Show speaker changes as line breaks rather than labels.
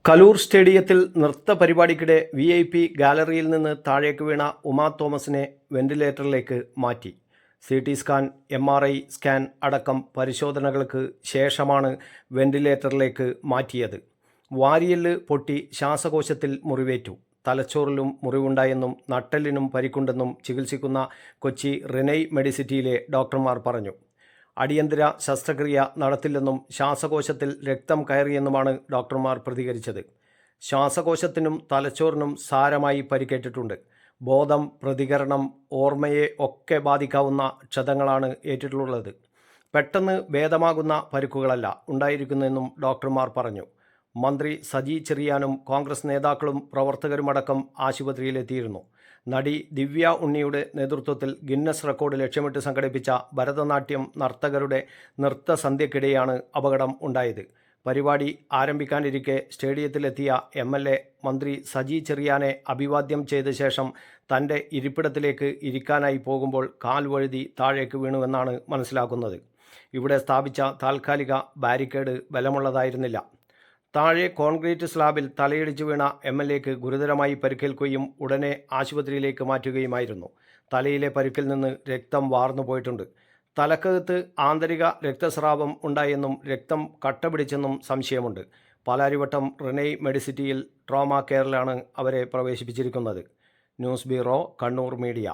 കലൂർ സ്റ്റേഡിയത്തിൽ നൃത്ത പരിപാടിക്കിടെ VIP ഗാലറിയിൽ നിന്ന് താഴേക്ക് വീണ ഉമാ തോമസിനെ വെന്റിലേറ്ററിലേക്ക് മാറ്റി. CT സ്കാൻ, MRI സ്കാൻ അടക്കം പരിശോധനകൾക്ക് ശേഷമാണ് വെന്റിലേറ്ററിലേക്ക് മാറ്റിയത്. വാരിയെല്ല് പൊട്ടി ശ്വാസകോശത്തിൽ മുറിവേറ്റു. തലച്ചോറിലും മുറിവുണ്ടായെന്നും നട്ടെല്ലിനും പരിക്കുണ്ടെന്നും ചികിത്സിക്കുന്ന കൊച്ചി റിനൈ മെഡിസിറ്റിയിലെ ഡോക്ടർമാർ പറഞ്ഞു. അടിയന്തര ശസ്ത്രക്രിയ നടത്തില്ലെന്നും ശ്വാസകോശത്തിൽ രക്തം കയറിയെന്നുമാണ് ഡോക്ടർമാർ പ്രതികരിച്ചത്. ശ്വാസകോശത്തിനും തലച്ചോറിനും സാരമായി പരിക്കേറ്റിട്ടുണ്ട്. ബോധം, പ്രതികരണം, ഓർമ്മയെ ഒക്കെ ബാധിക്കാവുന്ന ക്ഷതങ്ങളാണ് ഏറ്റിട്ടുള്ളത്. പെട്ടെന്ന് ഭേദമാകുന്ന പരിക്കുകളല്ല ഉണ്ടായിരിക്കുന്നതെന്നും ഡോക്ടർമാർ പറഞ്ഞു. മന്ത്രി സജി ചെറിയാനും കോൺഗ്രസ് നേതാക്കളും പ്രവർത്തകരുമടക്കം ആശുപത്രിയിലെത്തിയിരുന്നു. നടി ദിവ്യ ഉണ്ണിയുടെ നേതൃത്വത്തിൽ ഗിന്നസ് റെക്കോർഡ് ലക്ഷ്യമിട്ട് സംഘടിപ്പിച്ച ഭരതനാട്യം നർത്തകരുടെ നൃത്തസന്ധ്യയ്ക്കിടെയാണ് അപകടം ഉണ്ടായത്. പരിപാടി ആരംഭിക്കാനിരിക്കെ സ്റ്റേഡിയത്തിലെത്തിയ MLA മന്ത്രി സജി ചെറിയാനെ അഭിവാദ്യം ചെയ്ത ശേഷം തൻ്റെ ഇരിപ്പിടത്തിലേക്ക് ഇരിക്കാനായി പോകുമ്പോൾ കാൽ വഴുതി താഴേക്ക് വീണുവെന്നാണ് മനസ്സിലാക്കുന്നത്. ഇവിടെ സ്ഥാപിച്ച താൽക്കാലിക ബാരിക്കേഡ് ബലമുള്ളതായിരുന്നില്ല. താഴെ കോൺക്രീറ്റ് സ്ലാബിൽ തലയിടിച്ചു വീണ MLAക്ക് ഗുരുതരമായി പരിക്കേൽക്കുകയും ഉടനെ ആശുപത്രിയിലേക്ക് മാറ്റുകയുമായിരുന്നു. തലയിലെ പരിക്കിൽ നിന്ന് രക്തം വാർന്നു പോയിട്ടുണ്ട്. തലക്കകത്ത് ആന്തരിക രക്തസ്രാവം ഉണ്ടായെന്നും രക്തം കട്ടപിടിച്ചെന്നും സംശയമുണ്ട്. പാലാരിവട്ടം റിനൈ മെഡിസിറ്റിയിൽ ട്രോമ കെയറിലാണ് അവരെ പ്രവേശിപ്പിച്ചിരിക്കുന്നത്. News bureau, Kannur media.